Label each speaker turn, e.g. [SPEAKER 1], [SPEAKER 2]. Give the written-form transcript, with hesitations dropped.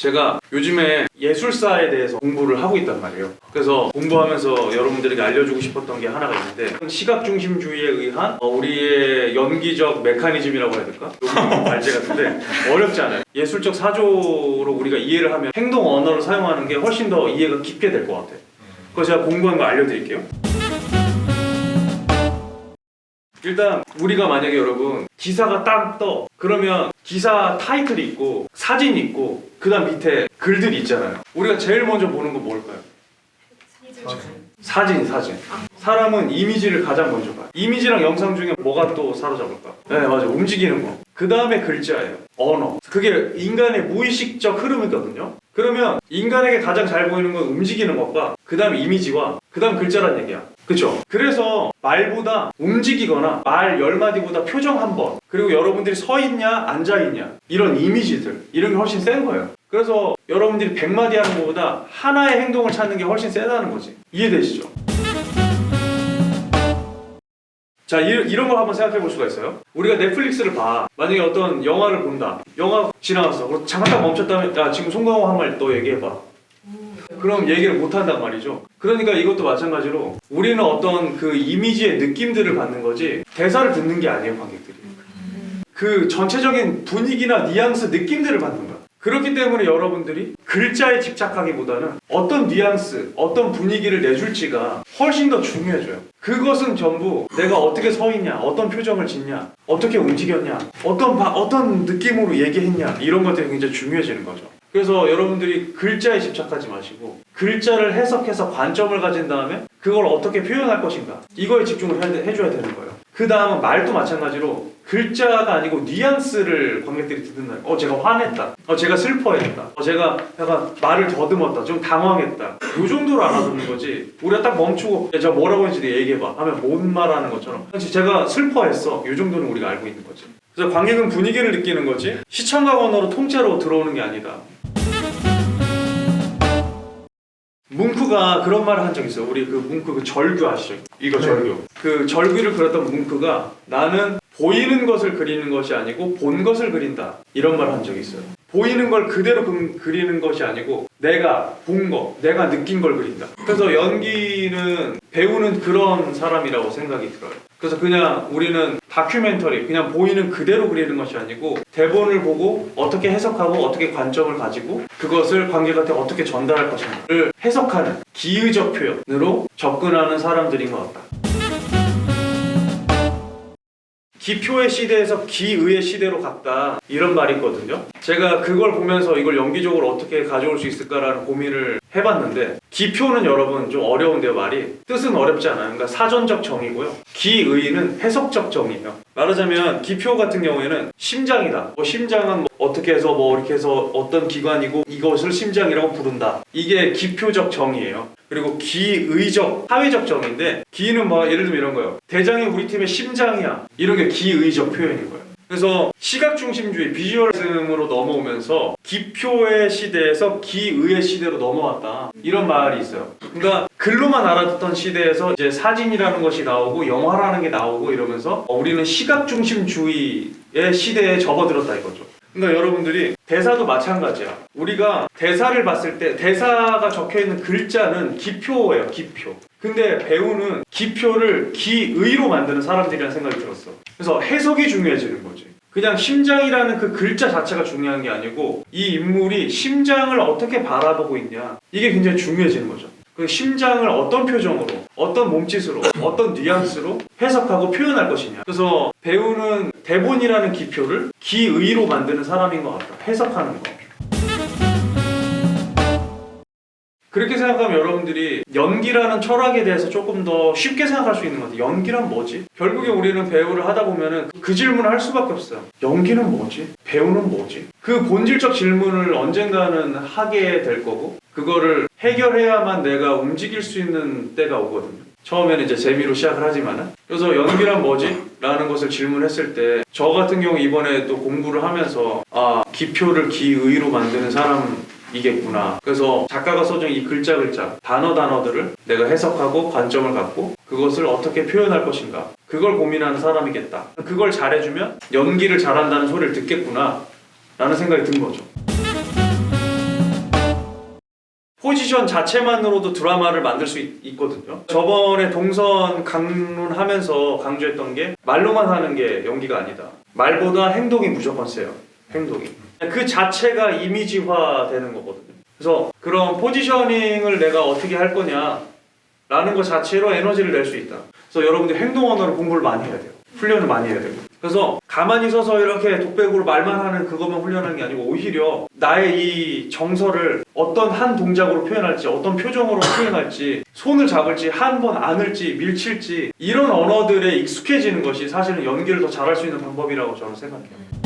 [SPEAKER 1] 제가 요즘에 예술사에 대해서 공부를 하고 있단 말이에요. 그래서 공부하면서 여러분들에게 알려주고 싶었던 게 하나가 있는데, 시각중심주의에 의한 우리의 연기적 메커니즘이라고 해야 될까? 요즘 발제 같은데 어렵지 않아요. 예술적 사조로 우리가 이해를 하면 행동 언어를 사용하는 게 훨씬 더 이해가 깊게 될 것 같아요. 그래서 제가 공부한 거 알려드릴게요. 일단 우리가 만약에 여러분 기사가 딱 떠, 그러면 기사 타이틀이 있고 사진이 있고 그 다음 밑에 글들이 있잖아요. 우리가 제일 먼저 보는 건 뭘까요? 사진. 사람은 이미지를 가장 먼저 봐요. 이미지랑 영상 중에 뭐가 또 사로잡을까? 네, 맞아요. 움직이는 거. 그 다음에 글자예요. 언어. 그게 인간의 무의식적 흐름이거든요. 그러면 인간에게 가장 잘 보이는 건 움직이는 것과 그 다음 이미지와 그 다음 글자란 얘기야. 그쵸? 그래서 말보다 움직이거나 말 10마디보다 표정 한 번, 그리고 여러분들이 서 있냐 앉아 있냐, 이런 이미지들, 이런 게 훨씬 센 거예요. 그래서 여러분들이 100마디 하는 것보다 하나의 행동을 찾는 게 훨씬 세다는 거지. 이해되시죠? 자, 이런 걸 한번 생각해 볼 수가 있어요. 우리가 넷플릭스를 봐. 만약에 어떤 영화를 본다. 영화 지나갔어. 그럼 잠깐 멈췄다면, 야, 지금 송강호 한 말 너 얘기해봐. 그럼 얘기를 못 한단 말이죠. 그러니까 이것도 마찬가지로 우리는 어떤 그 이미지의 느낌들을 받는 거지 대사를 듣는 게 아니에요, 관객들이. 그 전체적인 분위기나 뉘앙스, 느낌들을 받는 거야. 그렇기 때문에 여러분들이 글자에 집착하기보다는 어떤 뉘앙스, 어떤 분위기를 내줄지가 훨씬 더 중요해져요. 그것은 전부 내가 어떻게 서 있냐, 어떤 표정을 짓냐, 어떻게 움직였냐, 어떤 느낌으로 얘기했냐, 이런 것들이 굉장히 중요해지는 거죠. 그래서 여러분들이 글자에 집착하지 마시고 글자를 해석해서 관점을 가진 다음에 그걸 어떻게 표현할 것인가, 이거에 집중을 해줘야 되는 거예요. 그 다음은 말도 마찬가지로 글자가 아니고 뉘앙스를 관객들이 듣는 날, 제가 화냈다, 제가 슬퍼했다, 제가 약간 말을 더듬었다, 좀 당황했다, 요 정도로 알아듣는 거지. 우리가 딱 멈추고 야, 제가 뭐라고 했는지 얘기해봐 하면 못 말하는 것처럼 제가 슬퍼했어, 요 정도는 우리가 알고 있는 거지. 그래서 관객은 분위기를 느끼는 거지 시청각 언어로 통째로 들어오는 게 아니다. 뭉크가 그런 말을 한 적 있어요. 우리 그 뭉크 그 절규 아시죠? 이거 절규. 그 절규를 그렸던 뭉크가 나는 보이는 것을 그리는 것이 아니고 본 것을 그린다, 이런 말을 한 적이 있어요. 보이는 걸 그대로 그리는 것이 아니고 내가 본 거, 내가 느낀 걸 그린다. 그래서 연기는, 배우는 그런 사람이라고 생각이 들어요. 그래서 그냥 우리는 다큐멘터리, 그냥 보이는 그대로 그리는 것이 아니고 대본을 보고 어떻게 해석하고 어떻게 관점을 가지고 그것을 관객한테 어떻게 전달할 것인가를 해석하는 기의적 표현으로 접근하는 사람들인 것 같다. 기표의 시대에서 기의의 시대로 갔다, 이런 말이 있거든요. 제가 그걸 보면서 이걸 연기적으로 어떻게 가져올 수 있을까라는 고민을 해봤는데, 기표는 여러분 좀 어려운데요, 말이. 뜻은 어렵지 않아요. 그러니까 사전적 정의고요. 기의는 해석적 정의예요. 말하자면 기표 같은 경우에는 심장이다. 심장은 어떻게 해서 이렇게 해서 어떤 기관이고 이것을 심장이라고 부른다. 이게 기표적 정의예요. 그리고 기의적, 사회적 정의인데, 기는 예를 들면 이런 거예요. 대장이 우리 팀의 심장이야. 이런 게 기의적 표현인 거예요. 그래서 시각중심주의, 비주얼리즘으로 넘어오면서 기표의 시대에서 기의의 시대로 넘어왔다, 이런 말이 있어요. 그러니까 글로만 알아듣던 시대에서 이제 사진이라는 것이 나오고 영화라는 게 나오고 이러면서 우리는 시각중심주의의 시대에 접어들었다 이거죠. 그러니까 여러분들이 대사도 마찬가지야. 우리가 대사를 봤을 때 대사가 적혀있는 글자는 기표예요, 기표. 근데 배우는 기표를 기의로 만드는 사람들이라는 생각이 들었어. 그래서 해석이 중요해지는 거지. 그냥 심장이라는 그 글자 자체가 중요한 게 아니고 이 인물이 심장을 어떻게 바라보고 있냐, 이게 굉장히 중요해지는 거죠. 그 심장을 어떤 표정으로, 어떤 몸짓으로, 어떤 뉘앙스로 해석하고 표현할 것이냐. 그래서 배우는 대본이라는 기표를 기의로 만드는 사람인 것 같다. 해석하는 거. 그렇게 생각하면 여러분들이 연기라는 철학에 대해서 조금 더 쉽게 생각할 수 있는 것 같아요. 연기란 뭐지? 결국에 우리는 배우를 하다 보면은 그 질문을 할 수밖에 없어요. 연기는 뭐지? 배우는 뭐지? 그 본질적 질문을 언젠가는 하게 될 거고, 그거를 해결해야만 내가 움직일 수 있는 때가 오거든요. 처음에는 이제 재미로 시작을 하지만은. 그래서 연기란 뭐지? 라는 것을 질문했을 때 저 같은 경우 이번에 또 공부를 하면서 기표를 기의로 만드는 사람이겠구나. 그래서 작가가 써준 이 글자 단어들을 내가 해석하고 관점을 갖고 그것을 어떻게 표현할 것인가, 그걸 고민하는 사람이겠다. 그걸 잘해주면 연기를 잘한다는 소리를 듣겠구나 라는 생각이 든 거죠. 포지션 자체만으로도 드라마를 만들 수 있거든요. 저번에 동선 강론하면서 강조했던 게 말로만 하는 게 연기가 아니다. 말보다 행동이 무조건 세요. 행동이. 그 자체가 이미지화 되는 거거든요. 그래서 그런 포지셔닝을 내가 어떻게 할 거냐 라는 것 자체로 에너지를 낼 수 있다. 그래서 여러분들 행동 언어를 공부를 많이 해야 돼요. 훈련을 많이 해야 돼요. 그래서 가만히 서서 이렇게 독백으로 말만 하는 그것만 훈련하는 게 아니고 오히려 나의 이 정서를 어떤 한 동작으로 표현할지, 어떤 표정으로 표현할지, 손을 잡을지, 한 번 안을지, 밀칠지 이런 언어들에 익숙해지는 것이 사실은 연기를 더 잘할 수 있는 방법이라고 저는 생각해요.